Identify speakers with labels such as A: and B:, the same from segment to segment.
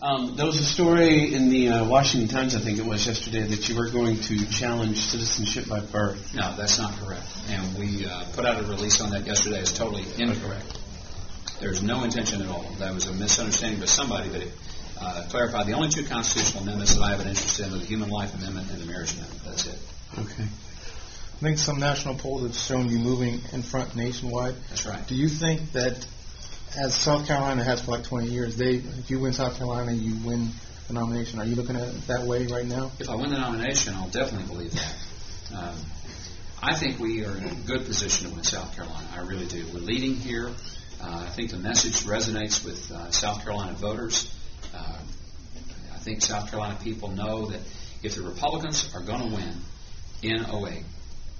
A: There was a story in the Washington Times, I think it was yesterday, that you were going to challenge citizenship by birth.
B: No, that's not correct. And we put out a release on that yesterday. It's totally incorrect. There's no intention at all. That was a misunderstanding by somebody, but it clarified the only two constitutional amendments that I have an interest in are the Human Life Amendment and the Marriage Amendment. That's it.
A: Okay.
C: I think some national polls have shown you moving in front nationwide.
B: That's right.
C: Do you think that, as South Carolina has for like 20 years, if you win South Carolina, you win the nomination? Are you looking at it that way right now?
B: If I win the nomination, I'll definitely believe that. I think we are in a good position to win South Carolina. I really do. We're leading here. I think the message resonates with South Carolina voters. I think South Carolina people know that if the Republicans are going to win in 08,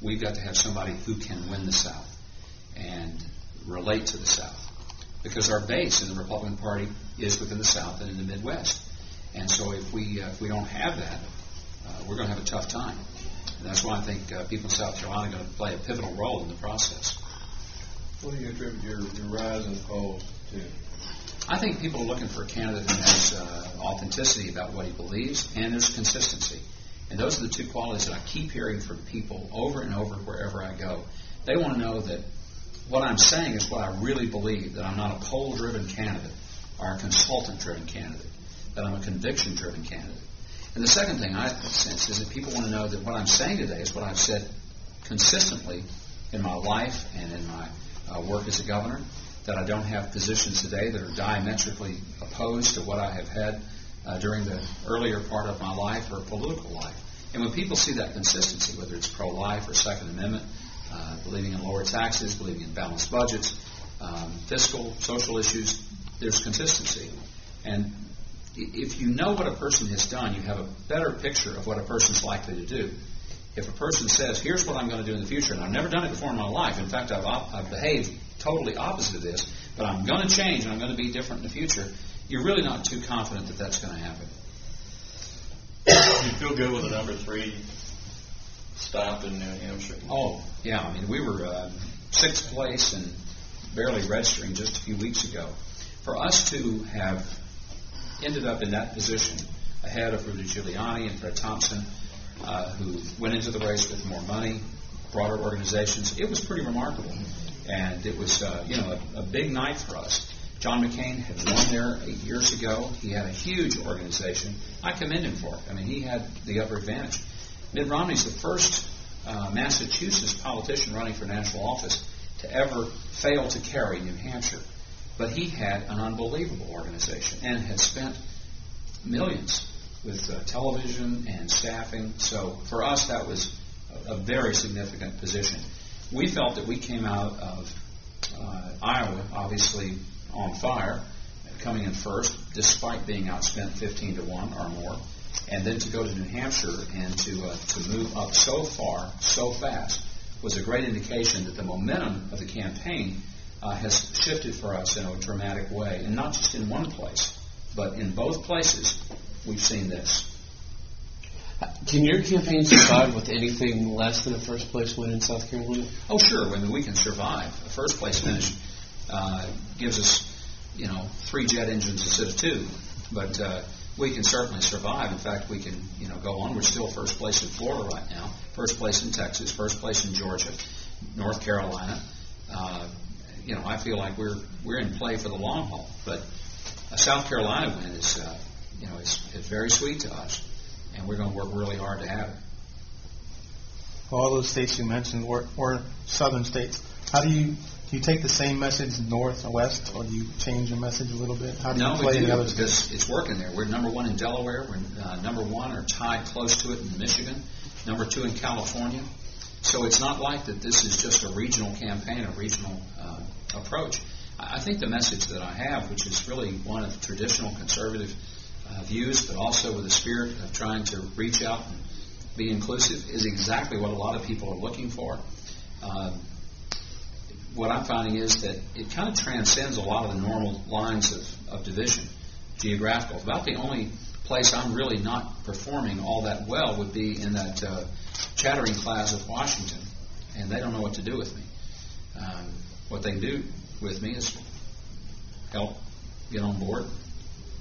B: we've got to have somebody who can win the South and relate to the South. Because our base in the Republican Party is within the South and in the Midwest. And so if we don't have that, we're going to have a tough time. And that's why I think people in South Carolina are going to play a pivotal role in the process.
D: What do you attribute your rise in polls to?
B: I think people are looking for a candidate who has authenticity about what he believes, and there's consistency. And those are the two qualities that I keep hearing from people over and over wherever I go. They want to know that what I'm saying is what I really believe, that I'm not a poll-driven candidate or a consultant-driven candidate, that I'm a conviction-driven candidate. And the second thing I sense is that people want to know that what I'm saying today is what I've said consistently in my life and in my work as a governor, that I don't have positions today that are diametrically opposed to what I have had during the earlier part of my life or political life. And when people see that consistency, whether it's pro-life or Second Amendment, believing in lower taxes, believing in balanced budgets, fiscal, social issues, there's consistency. And if you know what a person has done, you have a better picture of what a person's likely to do. If a person says, here's what I'm going to do in the future, and I've never done it before in my life, in fact, I've behaved totally opposite of this, but I'm going to change and I'm going to be different in the future, you're really not too confident that that's going to happen.
D: You feel good with the number 3 stop in New Hampshire?
B: Oh, yeah. I mean, we were 6th place and barely registering just a few weeks ago. For us to have ended up in that position ahead of Rudy Giuliani and Fred Thompson, who went into the race with more money, broader organizations, it was pretty remarkable. And it was, a big night for us. John McCain had won there 8 years ago. He had a huge organization. I commend him for it. I mean, he had the upper advantage. Mitt Romney's the first Massachusetts politician running for national office to ever fail to carry New Hampshire. But he had an unbelievable organization and had spent millions with television and staffing. So for us, that was a very significant position. We felt that we came out of Iowa, obviously on fire, coming in first, despite being outspent 15-1 or more, and then to go to New Hampshire and to move up so far, so fast, was a great indication that the momentum of the campaign has shifted for us in a dramatic way, and not just in one place, but in both places we've seen this.
A: Can your campaign survive with anything less than a first-place win in South Carolina?
B: Oh, sure. I mean, we can survive. A first-place finish gives us, 3 jet engines instead of 2. But we can certainly survive. In fact, we can, go on. We're still first place in Florida right now, first place in Texas, first place in Georgia, North Carolina. I feel like we're in play for the long haul. But a South Carolina win is, it's very sweet to us. And we're going to work really hard to have it.
C: All those states you mentioned were southern states. How do you take the same message north or west, or do you change your message a little bit? How do you play in the other
B: because
C: states?
B: It's working there. We're number 1 in Delaware. We're number 1 or tied close to it in Michigan. Number 2 in California. So it's not like that this is just a regional campaign, a regional approach. I think the message that I have, which is really one of traditional conservative views, but also with a spirit of trying to reach out and be inclusive, is exactly what a lot of people are looking for. What I'm finding is that it kind of transcends a lot of the normal lines of division, geographical. About the only place I'm really not performing all that well would be in that chattering class of Washington, and they don't know what to do with me. What they can do with me is help get on board,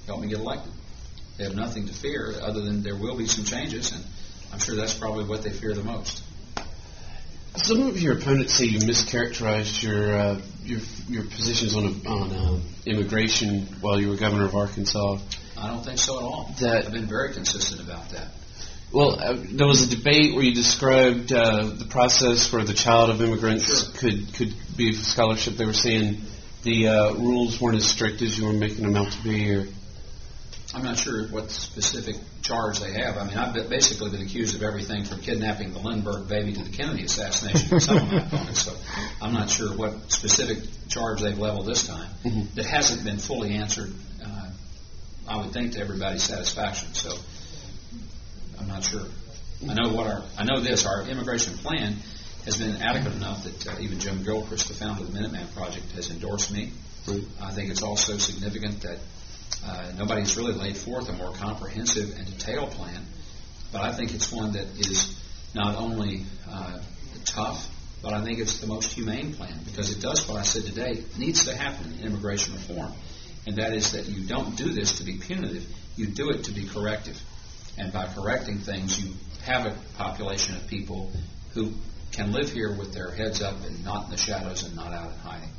B: help me get elected. They have nothing to fear other than there will be some changes, and I'm sure that's probably what they fear the most.
A: Some of your opponents say you mischaracterized your positions on immigration while you were governor of Arkansas.
B: I don't think so at all. I've been very consistent about that.
A: Well, there was a debate where you described the process where the child of immigrants could be a scholarship. They were saying the rules weren't as strict as you were making them out to be. Or
B: I'm not sure what specific charge they have. I mean, I've basically been accused of everything from kidnapping the Lindbergh baby to the Kennedy assassination of some of my opponents. So I'm not sure what specific charge they've leveled this time.
A: Mm-hmm.
B: That hasn't been fully answered, I would think, to everybody's satisfaction. So I'm not sure. I know this. Our immigration plan has been adequate enough that even Jim Gilchrist, the founder of the Minuteman Project, has endorsed me.
A: Mm-hmm.
B: I think it's also significant that nobody's really laid forth a more comprehensive and detailed plan, but I think it's one that is not only tough, but I think it's the most humane plan, because it does what I said today needs to happen in immigration reform, and that is that you don't do this to be punitive, you do it to be corrective. And by correcting things, you have a population of people who can live here with their heads up and not in the shadows and not out in hiding.